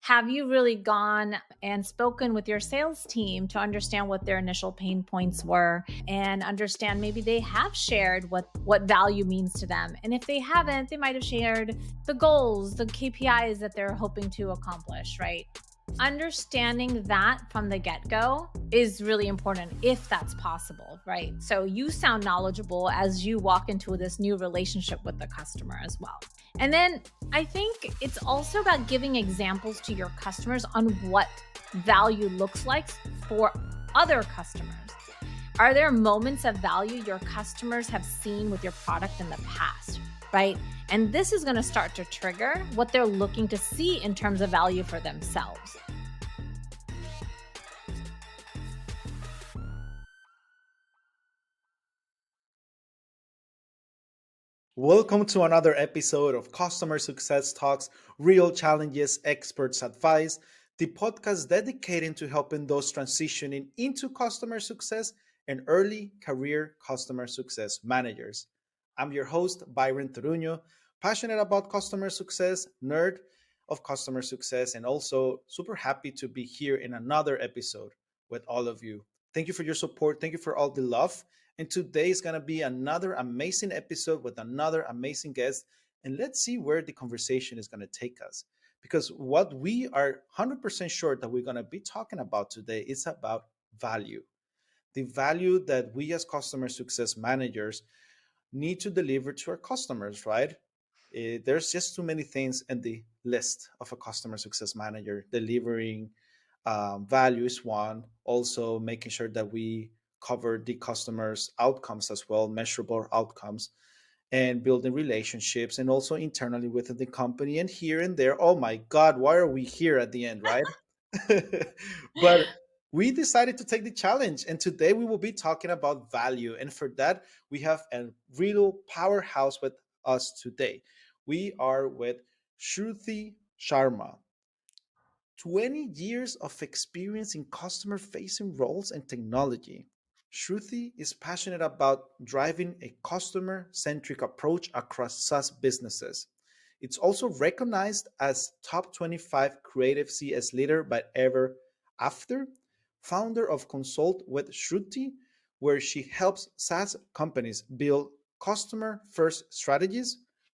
Have you really gone and spoken with your sales team to understand what their initial pain points were and understand maybe they have shared what value means to them? And if they haven't, they might have shared the goals, the KPIs that they're hoping to accomplish, right? Understanding that from the get-go is really important if that's possible, right? So you sound knowledgeable as you walk into this new relationship with the customer as well. And then I think it's also about giving examples to your customers on what value looks like for other customers. Are there moments of value your customers have seen with your product in the past, right? And this is going to start to trigger what they're looking to see in terms of value for themselves. Welcome to another episode of Customer Success Talks, Real Challenges, Experts Advice, the podcast dedicated to helping those transitioning into customer success and early career customer success managers. I'm your host, Byron Toruño, passionate about customer success, nerd of customer success, and also super happy to be here in another episode with all of you. Thank you for your support. Thank you for all the love. And today is going to be another amazing episode with another amazing guest. And let's see where the conversation is going to take us. Because what we are 100% sure that we're going to be talking about today is about value. The value that we as customer success managers need to deliver to our customers, right? There's just too many things in the list of a customer success manager. Delivering value is one. Also, making sure that we cover the customer's outcomes as well, measurable outcomes, and building relationships, and also internally within the company and here and there. Oh my God, why are we here at the end, right? But we decided to take the challenge, and today we will be talking about value. And for that, we have a real powerhouse with us today. We are with Shruti Sharma. 20 years of experience in customer facing roles and technology. Shruti is passionate about driving a customer centric approach across SaaS businesses. It's also recognized as top 25 creative CS leader by Ever After, founder of Consult with Shruti, where she helps SaaS companies build customer first strategies,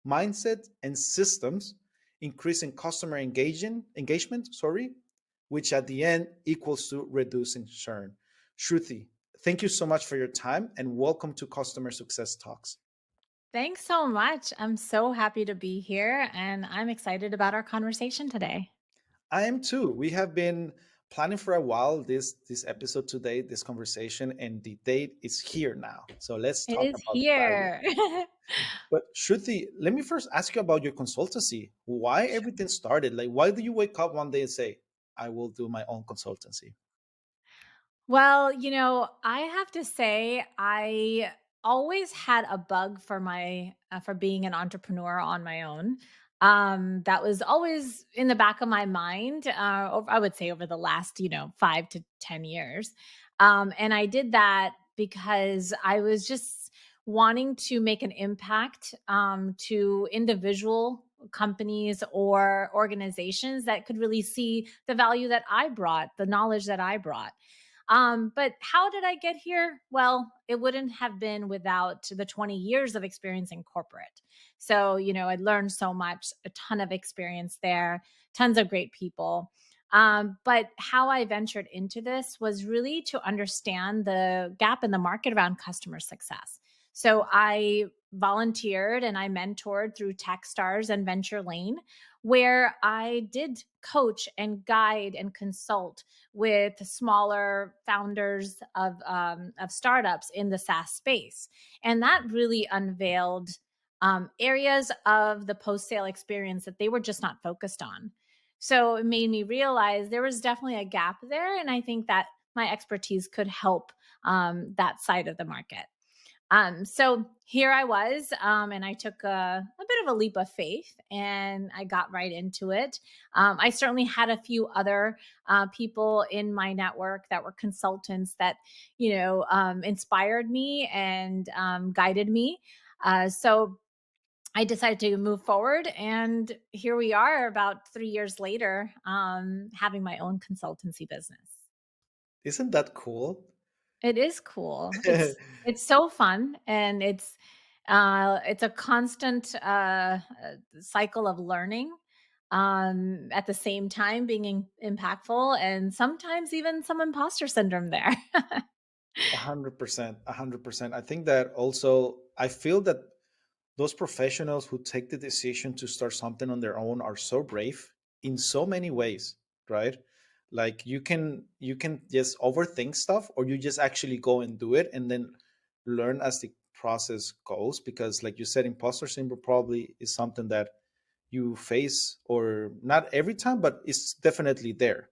mindset, and systems, increasing customer engagement, which at the end equals to reducing churn. Shruti, thank you so much for your time and welcome to Customer Success Talks. Thanks so much. I'm so happy to be here and I'm excited about our conversation today. I am too. We have been planning for a while this episode today, this conversation, and the date is here now. So let's It talk is about value. here. But Shruti, let me first ask you about your consultancy. Why everything started? Like, why do you wake up one day and say, "I will do my own consultancy"? Well, I have to say I always had a bug for my for being an entrepreneur on my own. That was always in the back of my mind. I would say over the last 5 to 10 years, and I did that because I was just wanting to make an impact to individual companies or organizations that could really see the value that I brought, the knowledge that I brought. But how did I get here? Well, it wouldn't have been without the 20 years of experience in corporate. So, I learned so much, a ton of experience there, tons of great people. But how I ventured into this was really to understand the gap in the market around customer success. So I volunteered and I mentored through Techstars and Venture Lane, where I did coach and guide and consult with smaller founders of startups in the SaaS space. And that really unveiled areas of the post sale experience that they were just not focused on. So it made me realize there was definitely a gap there. And I think that my expertise could help that side of the market. So here I was, and I took a bit of a leap of faith and I got right into it. I certainly had a few other people in my network that were consultants that, inspired me and guided me. So I decided to move forward, and here we are about 3 years later, having my own consultancy business. Isn't that cool? It is cool. It's so fun, and it's a constant, cycle of learning, at the same time being impactful, and sometimes even some imposter syndrome there. 100%, 100%. I think that also, I feel that those professionals who take the decision to start something on their own are so brave in so many ways, right? Like you can just overthink stuff, or you just actually go and do it and then learn as the process goes, because like you said, imposter syndrome probably is something that you face, or not every time, but it's definitely there.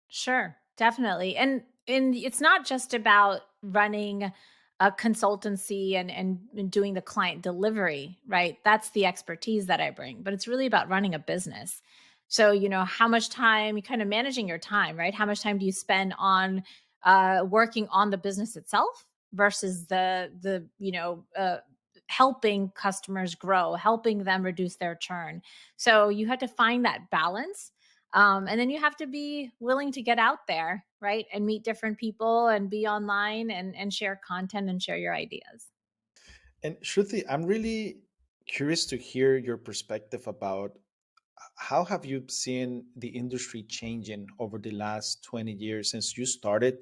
Sure, definitely. And it's not just about running a consultancy and doing the client delivery, right? That's the expertise that I bring, but it's really about running a business. So, how much time you kind of managing your time, right? How much time do you spend on working on the business itself versus the helping customers grow, helping them reduce their churn. So you have to find that balance, and then you have to be willing to get out there, right? And meet different people and be online and share content and share your ideas. And Shruti, I'm really curious to hear your perspective about how have you seen the industry changing over the last 20 years since you started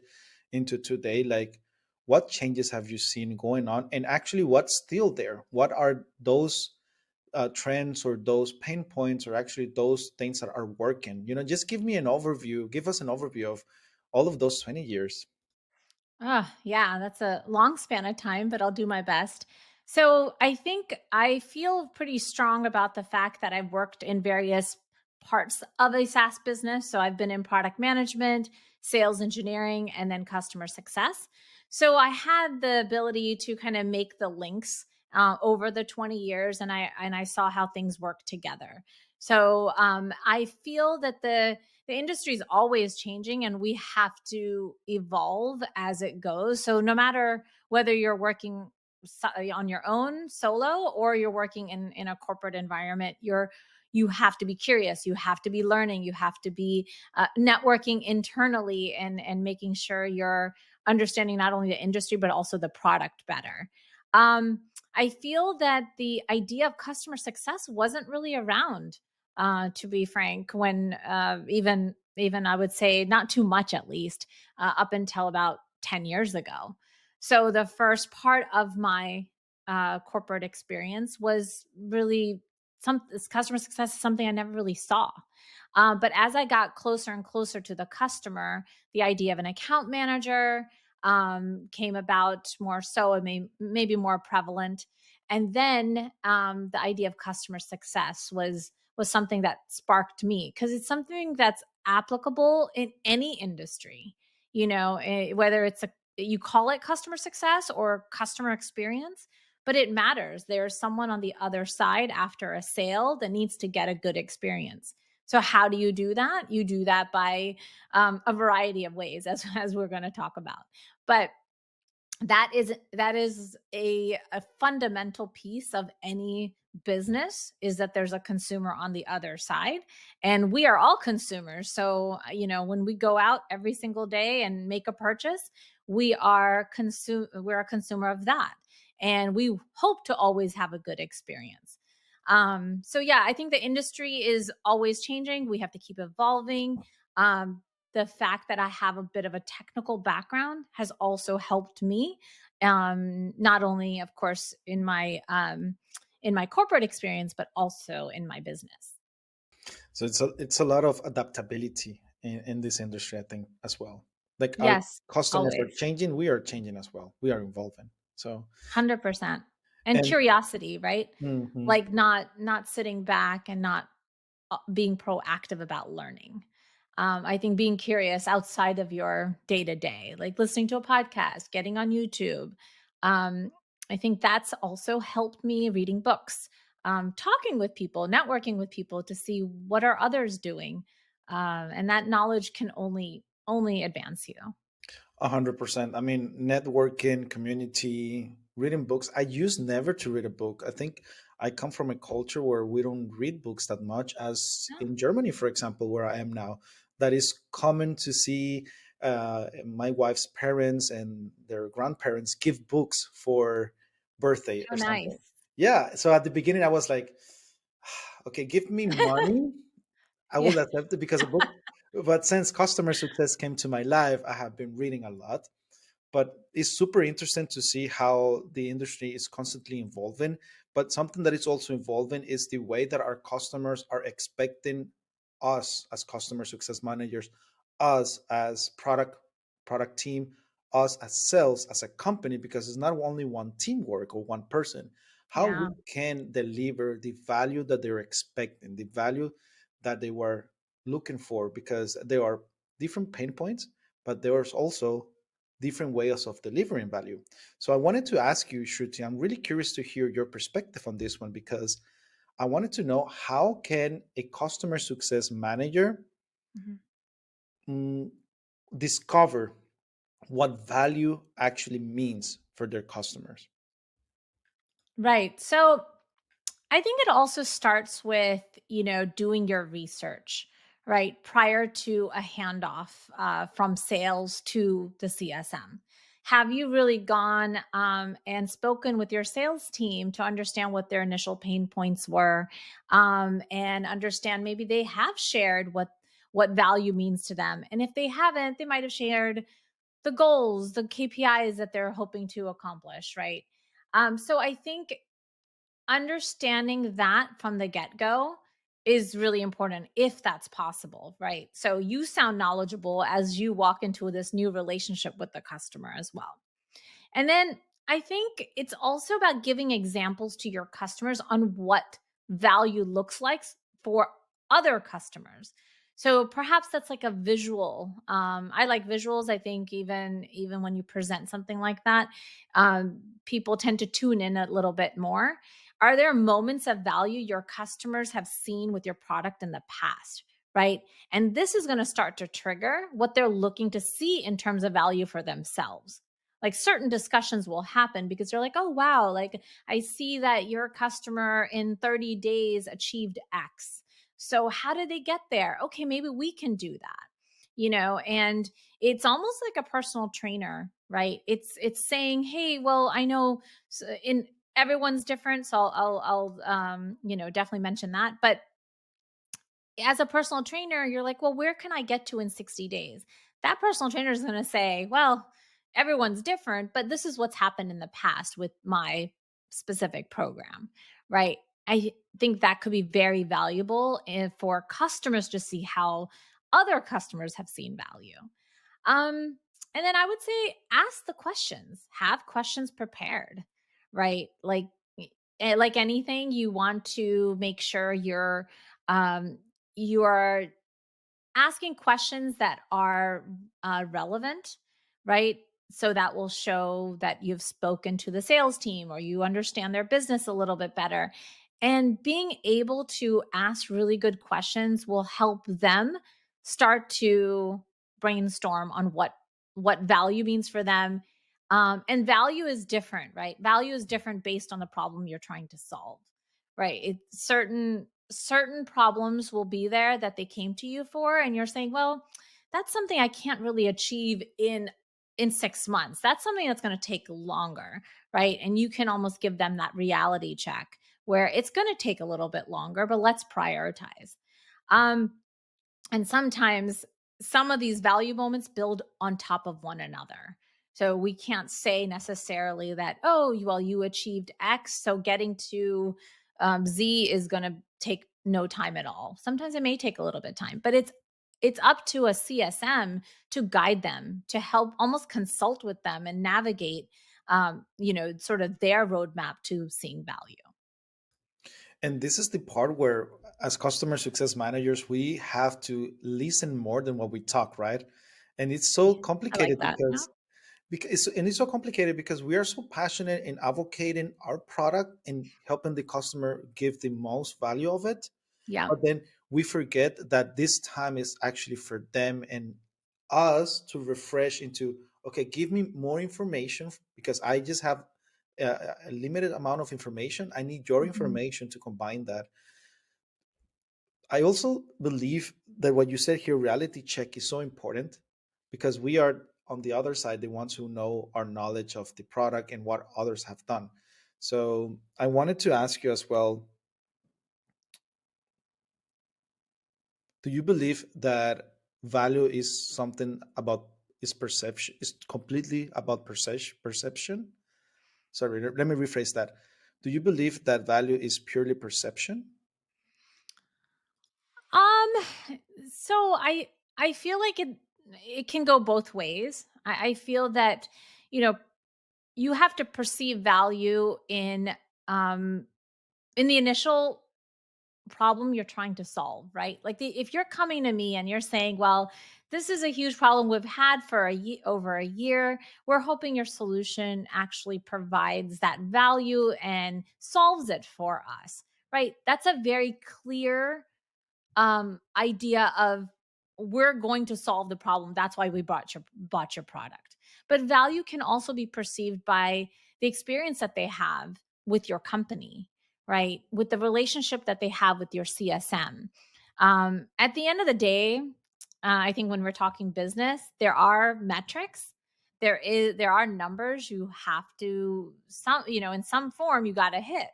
into today? Like, what changes have you seen going on? And actually, what's still there? What are those trends, or those pain points, or actually those things that are working? Just give me an overview, give us an overview of all of those 20 years. Yeah, that's a long span of time, but I'll do my best. So I think I feel pretty strong about the fact that I've worked in various parts of a SaaS business. So I've been in product management, sales engineering, and then customer success. So I had the ability to kind of make the links over the 20 years, and I saw how things work together. So I feel that the industry is always changing, and we have to evolve as it goes. So no matter whether you're working on your own solo, or you're working in a corporate environment, you have to be curious, you have to be learning, you have to be networking internally, and making sure you're understanding not only the industry but also the product better. I feel that the idea of customer success wasn't really around, to be frank, when even I would say not too much, at least up until about 10 years ago. So the first part of my corporate experience was really some this customer success is something I never really saw. But as I got closer and closer to the customer, the idea of an account manager came about more so, and maybe more prevalent. And then the idea of customer success was something that sparked me, because it's something that's applicable in any industry. Whether it's a you call it customer success or customer experience, but it matters. There's someone on the other side after a sale that needs to get a good experience. So how do you do that? You do that by a variety of ways, as we're going to talk about. But that is a fundamental piece of any business, is that there's a consumer on the other side, and we are all consumers. So when we go out every single day and make a purchase, we're a consumer of that, and we hope to always have a good experience. So yeah, I think the industry is always changing. We have to keep evolving. The fact that I have a bit of a technical background has also helped me, not only, of course, in my corporate experience, but also in my business. So it's a lot of adaptability in this industry, I think, as well. Like, our Yes, customers are always. changing, we are changing as well. We are evolving. So, 100%. And and curiosity, right? mhm. Like not sitting back and not being proactive about learning. I think being curious outside of your day to day, like listening to a podcast, getting on YouTube. Um, I think that's also helped me, reading books, talking with people, networking with people to see what are others doing. And that knowledge can only advance you. 100%. I mean, networking, community, reading books. I used never to read a book. I think I come from a culture where we don't read books that much, as Yeah. in Germany, for example, where I am now. That is common to see my wife's parents and their grandparents give books for birthday Oh, or something. nice. Yeah. So at the beginning, I was like, okay, give me money. I Yeah. will accept it because a book. But since customer success came to my life, I have been reading a lot, but it's super interesting to see how the industry is constantly evolving. But something that is also evolving is the way that our customers are expecting us as customer success managers, us as product team, us as sales, as a company, because it's not only one teamwork or one person. How Yeah. we can deliver the value that they're expecting, the value that they were looking for, because there are different pain points, but there's also different ways of delivering value. So I wanted to ask you, Shruti, I'm really curious to hear your perspective on this one, because I wanted to know, how can a customer success manager Mhm. mm, discover what value actually means for their customers? Right. So I think it also starts with, doing your research, right? Prior to a handoff from sales to the CSM. Have you really gone and spoken with your sales team to understand what their initial pain points were, and understand maybe they have shared what value means to them? And if they haven't, they might have shared the goals, the KPIs that they're hoping to accomplish, right? So I think understanding that from the get-go is really important if that's possible, right? So you sound knowledgeable as you walk into this new relationship with the customer as well. And then I think it's also about giving examples to your customers on what value looks like for other customers. So perhaps that's like a visual. I like visuals. I think even when you present something like that, people tend to tune in a little bit more. Are there moments of value your customers have seen with your product in the past? Right. And this is going to start to trigger what they're looking to see in terms of value for themselves. Like certain discussions will happen because they're like, oh, wow, like I see that your customer in 30 days achieved X. So how did they get there? Okay, maybe we can do that. And it's almost like a personal trainer, right? It's saying, hey, well, I know in everyone's different, so I'll definitely mention that. But as a personal trainer, you're like, well, where can I get to in 60 days? That personal trainer is going to say, well, everyone's different, but this is what's happened in the past with my specific program, right? I think that could be very valuable for customers to see how other customers have seen value. And then I would say ask the questions, have questions prepared, right? Like anything, you want to make sure um, you are asking questions that are relevant, right? So that will show that you've spoken to the sales team or you understand their business a little bit better. And being able to ask really good questions will help them start to brainstorm on what value means for them. And value is different, right? Value is different based on the problem you're trying to solve, right? It's certain problems will be there that they came to you for, and you're saying, well, that's something I can't really achieve in 6 months. That's something that's going to take longer, right? And you can almost give them that reality check where it's going to take a little bit longer, but let's prioritize. um and sometimes some of these value moments build on top of one another. So we can't say necessarily that, oh, well, you achieved X, so getting to Z is going to take no time at all. Sometimes it may take a little bit of time, but it's up to a CSM to guide them, to help almost consult with them and navigate, sort of their roadmap to seeing value. And this is the part where, as customer success managers, we have to listen more than what we talk, right? And it's so I like complicated that. Yeah. and it's so complicated because we are so passionate in advocating our product and helping the customer give the most value of it. Yeah. But then we forget that this time is actually for them and us to refresh into, okay, give me more information, because I just have a limited amount of information. I need your Mhm. information to combine that. I also believe that what you said here, reality check, is so important because we are on the other side, the ones who know our knowledge of the product and what others have done. So I wanted to ask you as well, do you believe that value is something about is perception, is completely about perception? Sorry, let me rephrase that. Do you believe that value is purely perception? So I feel like it can go both ways. I feel that, you know, you have to perceive value um in the initial problem you're trying to solve, right? Like if you're coming to me and you're saying, "Well, this is a huge problem we've had for over a year. We're hoping your solution actually provides that value and solves it for us." Right? That's a very clear idea of we're going to solve the problem. That's why we bought your product. But value can also be perceived by the experience that they have with your company, right? With the relationship that they have with your CSM. At the end of the day, I think when we're talking business, there are metrics. There are numbers you have to some in some form you got to hit,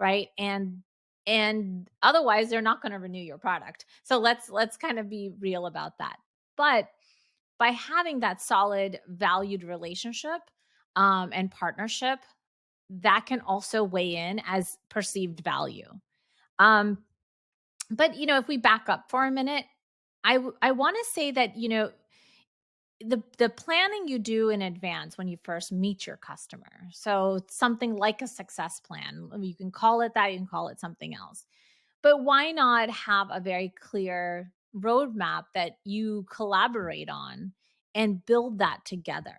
right? And otherwise they're not going to renew your product. So let's kind of be real about that. But by having that solid valued relationship and partnership, that can also weigh in as perceived value. um, but if we back up for a minute, I want to say that the planning you do in advance when you first meet your customer, so something like a success plan, you can call it that, you can call it something else, but why not have a very clear roadmap that you collaborate on and build that together,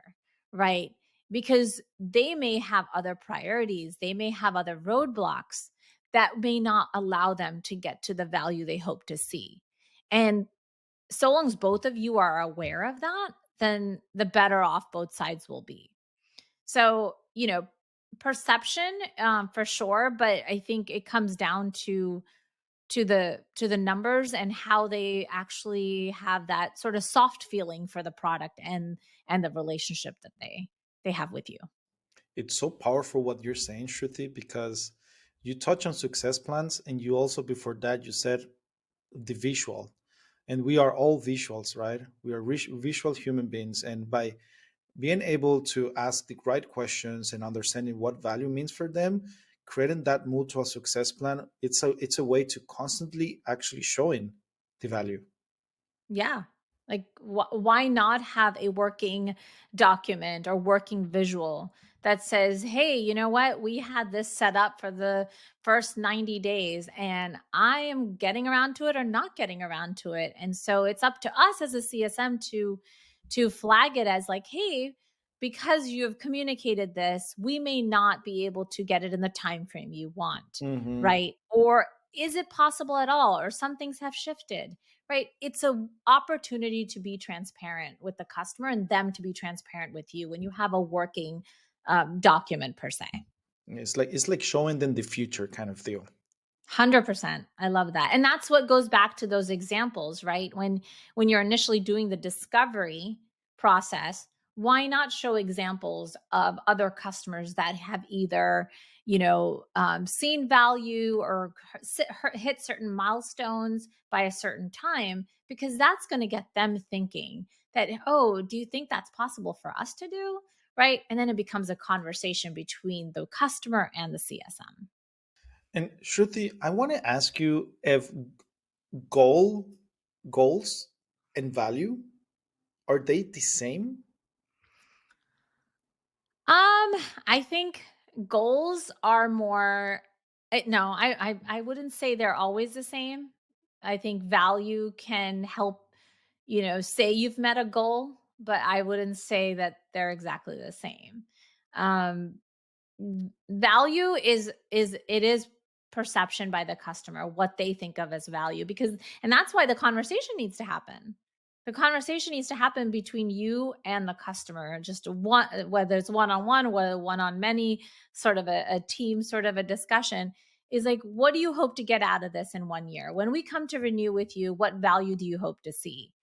right? Because they may have other priorities, they may have other roadblocks that may not allow them to get to the value they hope to see. And so long as both of you are aware of that, then the better off both sides will be. So, perception, for sure, but I think it comes down to the numbers and how they actually have that sort of soft feeling for the product and the relationship that they have with you. It's so powerful what you're saying, Shruti, because you touch on success plans and you also, before that, you said the visual. And we are all visuals, right? We are visual human beings. And by being able to ask the right questions and understanding what value means for them, creating that mutual success plan, it's a way to constantly actually showing the value. Yeah. Like, why not have a working document or working visual that says, hey, you know what? We had this set up for the first 90 days, and I am getting around to it or not getting around to it. And so it's up to us as a CSM to flag it as like, hey, because you have communicated this, we may not be able to get it in the time frame you want, Hmm. right? Or is it possible at all? Or some things have shifted, right? It's a opportunity to be transparent with the customer and them to be transparent with you when you have a working document per se. It's like showing them the future kind of deal. 100%. I love that. And that's what goes back to those examples, right? When you're initially doing the discovery process, why not show examples of other customers that have either, seen value or hit certain milestones by a certain time, because that's going to get them thinking that, oh, do you think that's possible for us to do? Right? And then it becomes a conversation between the customer and the CSM. And Shruti, I want to ask you if goal goals and value, are they the same? I think goals are more no, I wouldn't say they're always the same. I think value can help, say you've met a goal, but I wouldn't say that they're exactly the same. Um Value is it is perception by the customer, what they think of as value, because and that's why the conversation needs to happen. The conversation needs to happen between you and the customer, just one, whether it's one on one, whether one on many, sort of a team, sort of a discussion. Is like, what do you hope to get out of this in 1 year? When we come to renew with you, what value do you hope to see?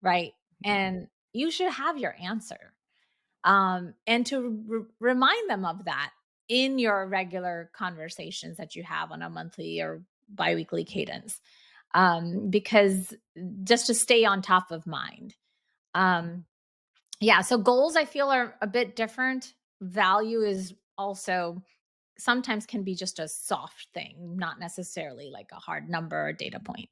Right. And you should have your answer. And to remind them of that in your regular conversations that you have on a monthly or biweekly cadence, because just to stay on top of mind. um, yeah, so goals I feel are a bit different. Value is also sometimes can be just a soft thing, not necessarily like a hard number or data point.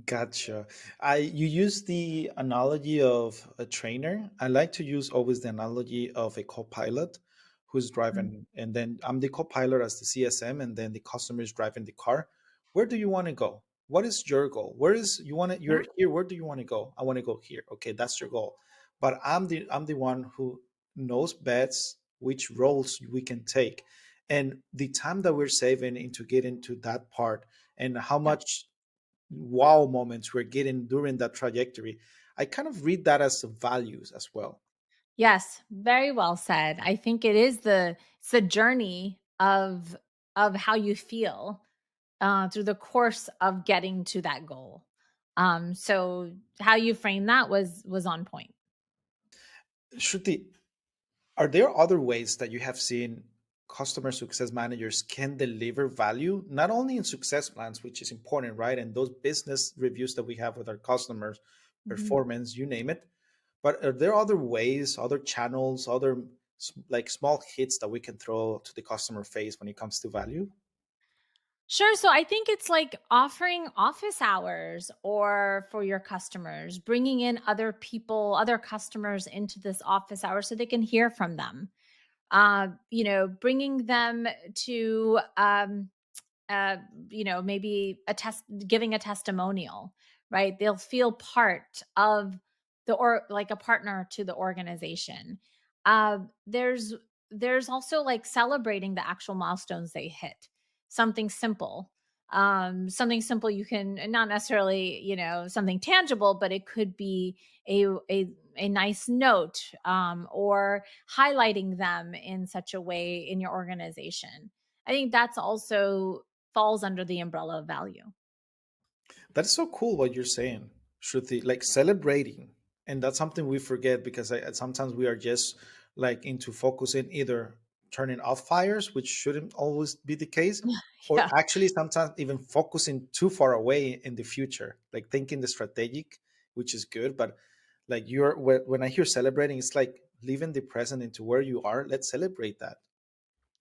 Gotcha. I You use the analogy of a trainer. I like to use always the analogy of a co-pilot who's Mm. driving, and then I'm the co-pilot as the CSM, and then the customer is driving the car. Where do you want to go? What is your goal? Where is you want to? Yeah. You're here. Where do you want to go? I want to go here. Okay, that's your goal. But I'm the one who knows best which roles we can take, and the time that we're saving into getting to that part, and how Yep. much wow moments we're getting during that trajectory. I kind of read that as values as well. Yes, very well said. I think it's the journey of how you feel through the course of getting to that goal. So how you frame that was on point. Shruti, are there other ways that you have seen customer success managers can deliver value, not only in success plans, which is important, right? And those business reviews that we have with our customers, Mhm. performance, you name it. But are there other ways, other channels, other like small hits that we can throw to the customer face when it comes to value? Sure. So I think it's like offering office hours or for your customers, bringing in other people, other customers into this office hour so they can hear from them. Bringing them to uh, maybe giving a testimonial, right? They'll feel part of or like a partner to the organization. Uh, there's there's also like celebrating the actual milestones they hit. Something simple. Something simple you can not necessarily, something tangible, but it could be a a a nice note, or highlighting them in such a way in your organization. I think that's also falls under the umbrella of value. That's so cool what you're saying, Shruti. Like celebrating, and that's something we forget because sometimes we are just like into focusing either turning off fires, which shouldn't always be the case, or Yeah. actually sometimes even focusing too far away in the future, like thinking the strategic, which is good, but like when I hear celebrating, it's like living the present into where you are. Let's celebrate that.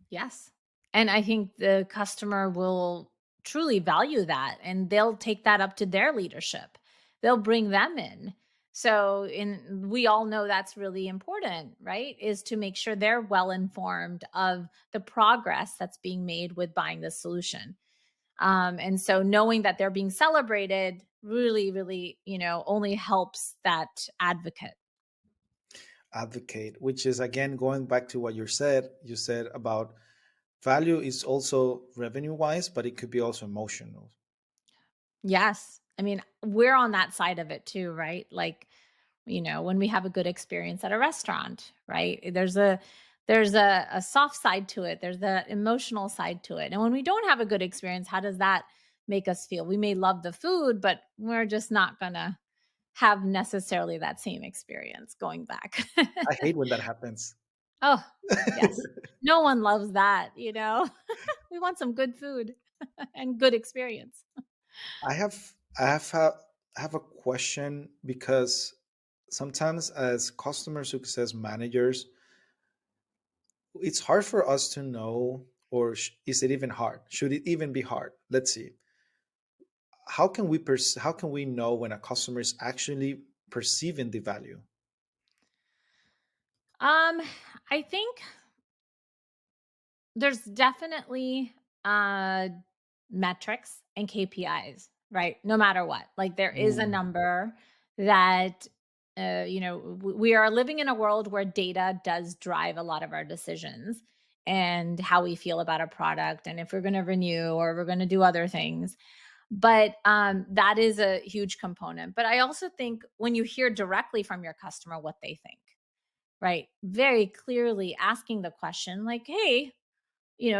Yes. And I think the customer will truly value that and they'll take that up to their leadership. They'll bring them in. So in we all know that's really important, right? Is to make sure they're well informed of the progress that's being made with buying the solution. And so knowing that they're being celebrated really, really, only helps that advocate. Advocate, which is again going back to what you said about value is also revenue wise, but it could be also emotional. Yes. I mean, we're on that side of it too, right? Like, when we have a good experience at a restaurant, right? There's a soft side to it. There's the emotional side to it. And when we don't have a good experience, how does that make us feel? We may love the food, but we're just not gonna have necessarily that same experience going back. I hate when that happens. Oh, yes. No one loves that. We want some good food and good experience. I have I have a, I have a question because sometimes as customer success managers, it's hard for us to know, or is it even hard? Should it even be hard? Let's see. How can we know when a customer is actually perceiving the value? Um, I think there's definitely uh metrics and KPIs, right? No matter what. Like there is a Mm, number that we are living in a world where data does drive a lot of our decisions and how we feel about a product and if we're going to renew or we're going to do other things. But that is a huge component. But I also think when you hear directly from your customer what they think, right? Very clearly asking the question like, hey,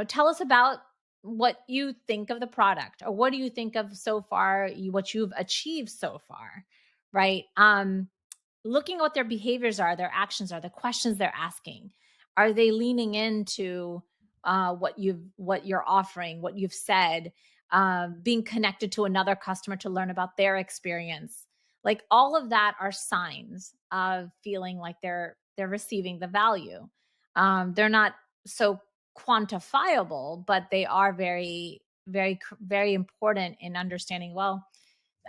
tell us about what you think of the product, or what do you think of so far, what you've achieved so far, right? Looking at what their behaviors are, their actions are, the questions they're asking. Are they leaning into what you're offering, what you've said, being connected to another customer to learn about their experience? Like all of that are signs of feeling like they're receiving the value. They're not so quantifiable, but they are very important in understanding. Well,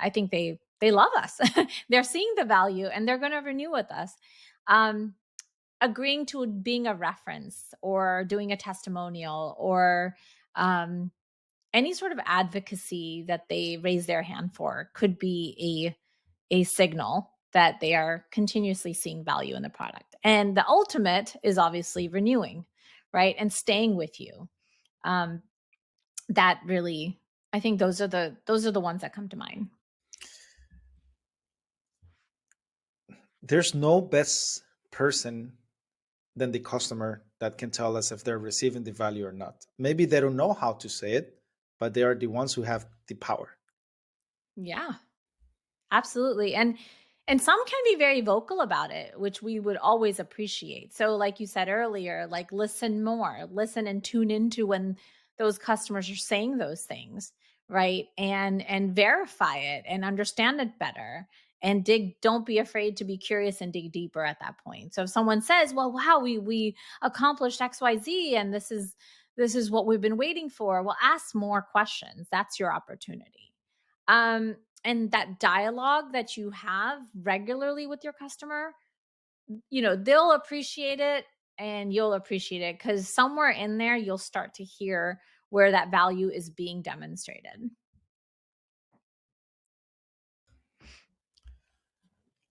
I think they love us. They're seeing the value and they're going to renew with us. Um, Agreeing to being a reference or doing a testimonial or um, any sort of advocacy that they raise their hand for could be a signal that they are continuously seeing value in the product. And the ultimate is obviously renewing, right? And staying with you. Um, that really, I think those are the ones that come to mind. There's no best person than the customer that can tell us if they're receiving the value or not. Maybe they don't know how to say it, but they are the ones who have the power. Yeah. Absolutely. And some can be very vocal about it, which we would always appreciate. So like you said earlier, like listen more, listen and tune into when those customers are saying those things, right? And verify it and understand it better. And don't be afraid to be curious and dig deeper at that point. So if someone says, "Well, wow, we accomplished XYZ and this is what we've been waiting for." Well, ask more questions. That's your opportunity. And that dialogue that you have regularly with your customer, they'll appreciate it and you'll appreciate it because somewhere in there you'll start to hear where that value is being demonstrated.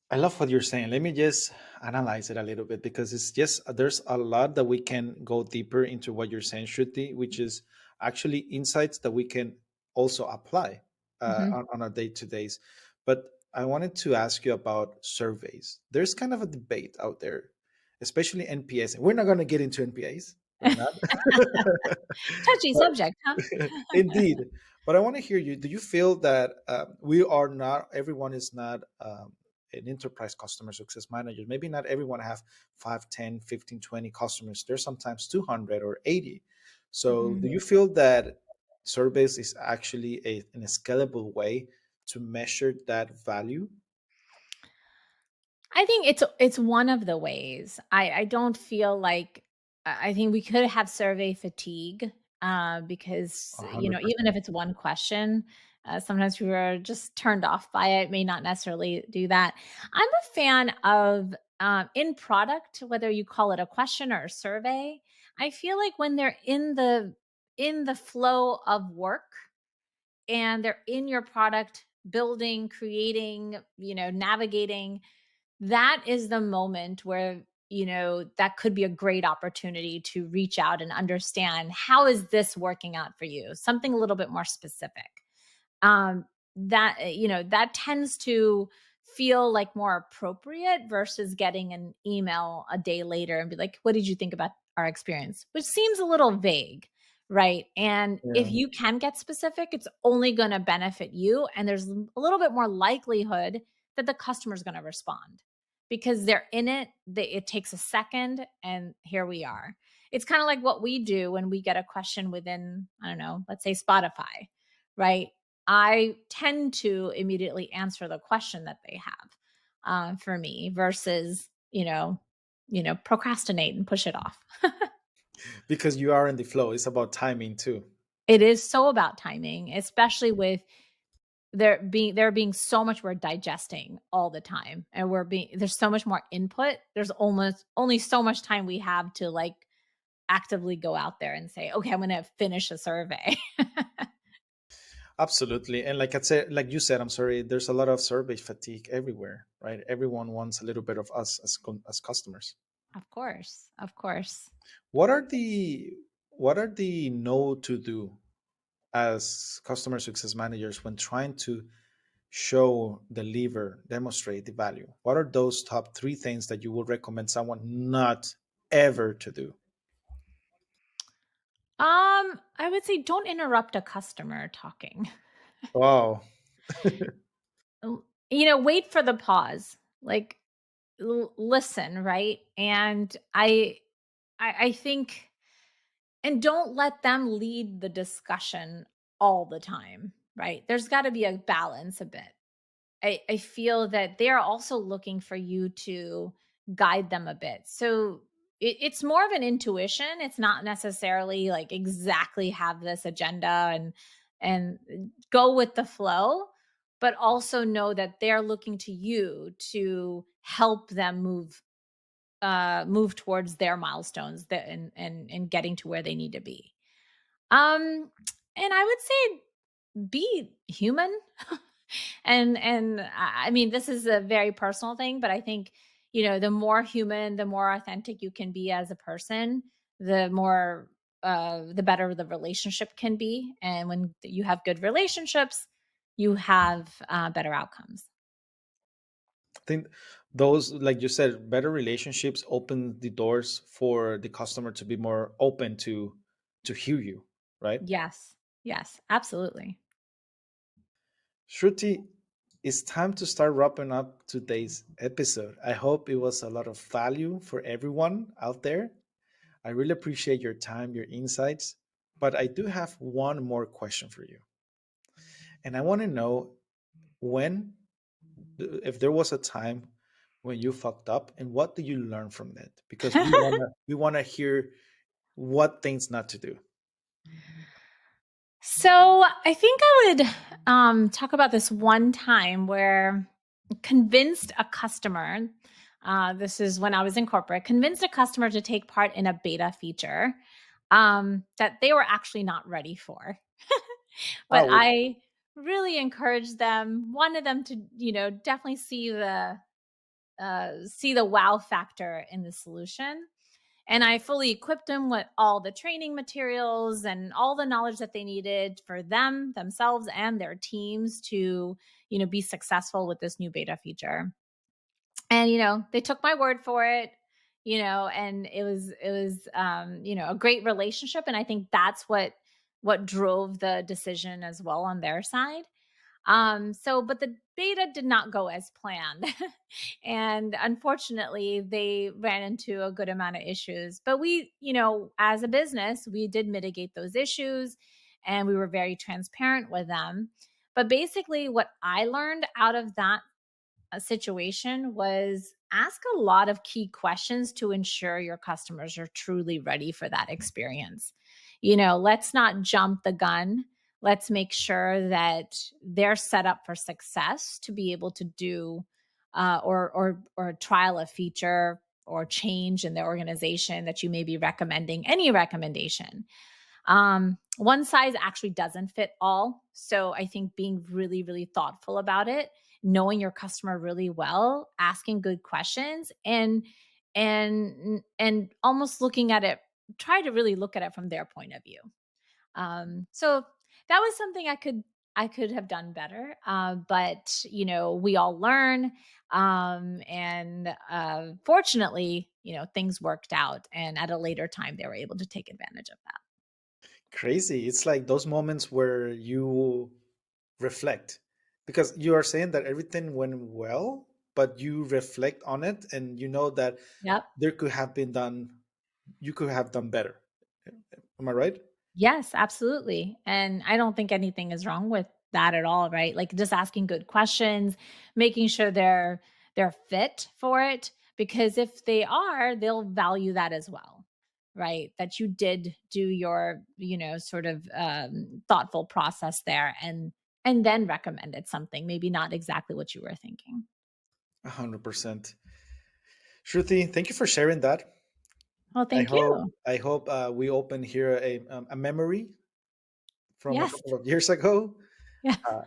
I love what you're saying. Let me just analyze it a little bit because it's just there's a lot that we can go deeper into what you're saying, Shruti, which is actually insights that we can also apply Mhm. on our day to days. But I wanted to ask you about surveys. There's kind of a debate out there, especially NPS. We're not going to get into NPAs. We're not. Touchy But subject, huh? indeed. But I want to hear you. Do you feel that we are not, everyone is not an enterprise customer success manager? Maybe not everyone have 5, 10, 15, 20 customers. There's sometimes 200 or 80. So Mhm. do you feel that surveys is actually an scalable way to measure that value? I think it's one of the ways. I don't feel like I think we could have survey fatigue, because, 100%. even if it's one question, sometimes we are just turned off by it, may not necessarily do that. I'm a fan of, in product, whether you call it a question or a survey, I feel like when they're in the flow of work and they're in your product, building, creating, navigating, that is the moment where that could be a great opportunity to reach out and understand, how is this working out for you, something a little bit more specific. That tends to feel like more appropriate versus getting an email a day later and be like, what did you think about our experience, which seems a little vague, right? And if Yeah. you can get specific, it's only going to benefit you, and there's a little bit more likelihood that the customer's going to respond because they're in it. It takes a second, and here we are. It's kind of like what we do when we get a question within, I don't know, let's say Spotify, right? I tend to immediately answer the question that they have, for me, versus procrastinate and push it off. Because you are in the flow. It's about timing too. It is so about timing, especially with there being so much we're digesting all the time, and there's so much more input. There's almost only so much time we have to like actively go out there and say, okay, I'm going to finish a survey. Absolutely. And like I said, like you said, I'm sorry, there's a lot of survey fatigue everywhere, right? Everyone wants a little bit of us as customers. Of course, of course. What are the what are the no to do? as customer success managers when trying to show, deliver, demonstrate the value? What are those top three things that you would recommend someone not ever to do? I would say don't interrupt a customer talking. Wow. Wait for the pause. Like listen, right? And I think and don't let them lead the discussion all the time, right? There's got to be a balance a bit. I feel that they're also looking for you to guide them a bit. So it's more of an intuition. It's not necessarily like exactly have this agenda and go with the flow, but also know that they're looking to you to help them move towards their milestones that and getting to where they need to be. And I would say be human. And I mean, this is a very personal thing, but I think, the more human, the more authentic you can be as a person, the more the better the relationship can be. And when you have good relationships, you have better outcomes. I think those, like you said, better relationships open the doors for the customer to be more open to hear you, right? Yes. Yes, absolutely. Shruti, it's time to start wrapping up today's episode. I hope it was a lot of value for everyone out there. I really appreciate your time, your insights, but I do have one more question for you. And I want to know when, if there was a time when you fucked up, and what did you learn from that? Because we want to hear what things not to do. So I think I would talk about this one time where convinced a customer. This is when I was in corporate. Convinced a customer to take part in a beta feature that they were actually not ready for, but Oh, I really encouraged them. Wanted them to, definitely see the wow factor in the solution, and I fully equipped them with all the training materials and all the knowledge that they needed for themselves, and their teams to, be successful with this new beta feature. And, they took my word for it, and it was a great relationship. And I think that's what drove the decision as well on their side. But the beta did not go as planned. And unfortunately, they ran into a good amount of issues. But we, as a business, we did mitigate those issues and we were very transparent with them. But basically, what I learned out of that situation was ask a lot of key questions to ensure your customers are truly ready for that experience. Let's not jump the gun. Let's make sure that they're set up for success to be able to do or trial a feature or change in their organization that you may be recommending, any recommendation. One size actually doesn't fit all. So I think being really, really thoughtful about it, knowing your customer really well, asking good questions, and almost looking at it, try to really look at it from their point of view. So that was something I could have done better. But we all learn. And fortunately, things worked out. And at a later time, they were able to take advantage of that. crazy. It's like those moments where you reflect, because you are saying that everything went well, but you reflect on it and you know that Yep. there could have been done, you could have done better. Am I right? Yes, absolutely. And I don't think anything is wrong with that at all, right? Like just asking good questions, making sure they're fit for it, because if they are, they'll value that as well. Right? That you did do your, sort of thoughtful process there and then recommended something, maybe not exactly what you were thinking. 100%. Shruti, thank you for sharing that. Well, I thank hope you. I hope we open here a memory from a Yes. couple of years ago. Yeah. Uh,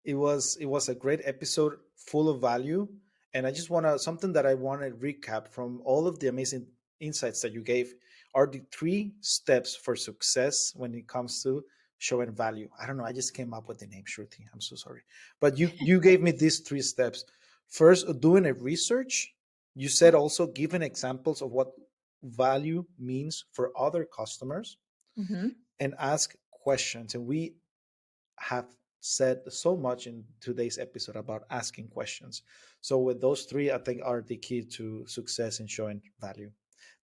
it was a great episode, full of value, and I just want to, something that I want to recap from all of the amazing insights that you gave are the three steps for success when it comes to showing value. I don't know. I just came up with the name, Shruti. I'm so sorry. But you gave me these three steps. First, doing a research. You said Yep. also giving examples of what value means for other customers Hmm. and ask questions. And we have said so much in today's episode about asking questions. So with those three, I think are the key to success in showing value.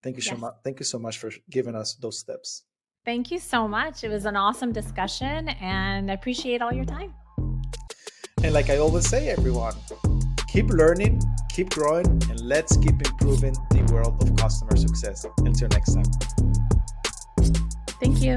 Thank you so Yes. much. Thank you so much for giving us those steps. Thank you so much. It was an awesome discussion, and I appreciate all your time. And like I always say, everyone, keep learning, keep growing, and let's keep improving the world of customer success. Until next time. Thank you.